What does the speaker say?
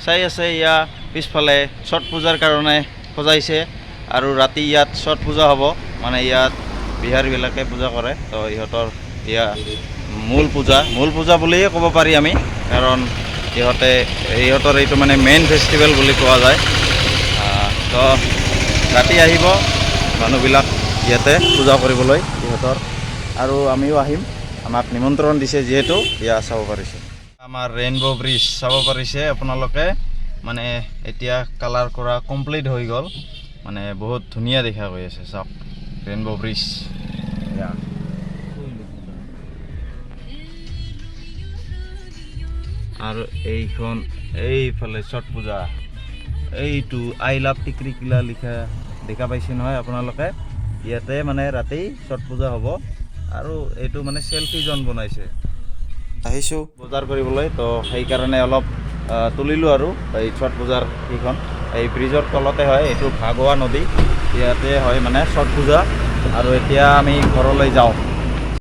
চাই আছে ইয়া পিছফালে ছট পূজাৰ কাৰণে সজাইছে আৰু ৰাতি ইয়াত ছট পূজা হ'ব মানে ইয়াত বিহাৰীবিলাকে পূজা কৰে তো ইহঁতৰ ইয়া মূল পূজা বুলিয়ে ক'ব পাৰি আমি কাৰণ ইহঁতৰ এইটো মানে মেইন ফেষ্টিভেল বুলি কোৱা যায় তো ৰাতি আহিব মানুহবিলাক ইয়াতে পূজা কৰিবলৈ ইহঁতৰ আৰু আমিও আহিম আমাক নিমন্ত্ৰণ দিছে যিহেতু ইয়া চাব পাৰিছে আমাৰ ৰেইনব' ব্ৰিজ চাব পাৰিছে আপোনালোকে মানে এতিয়া কালাৰ কৰা কমপ্লিট হৈ গ'ল মানে বহুত ধুনীয়া দেখা গৈ আছে চাওক ৰেইনব' ব্ৰিজ আৰু এইফালে ছট পূজা এইটো আই লাভ টিকৰিকিলা লিখা দেখা পাইছে নহয় আপোনালোকে ইয়াতে মানে ৰাতি ছট পূজা হ'ব আৰু এইটো মানে চেল্ফি জন বনাইছে আহিছোঁ বজাৰ কৰিবলৈ তো সেইকাৰণে অলপ তুলিলোঁ আৰু এই ছট পূজাৰ সেইখন এই ব্ৰিজৰ তলতে হয় এইটো ভাগৱা নদী ইয়াতে হয় মানে ছট পূজা আৰু এতিয়া আমি ঘৰলৈ যাওঁ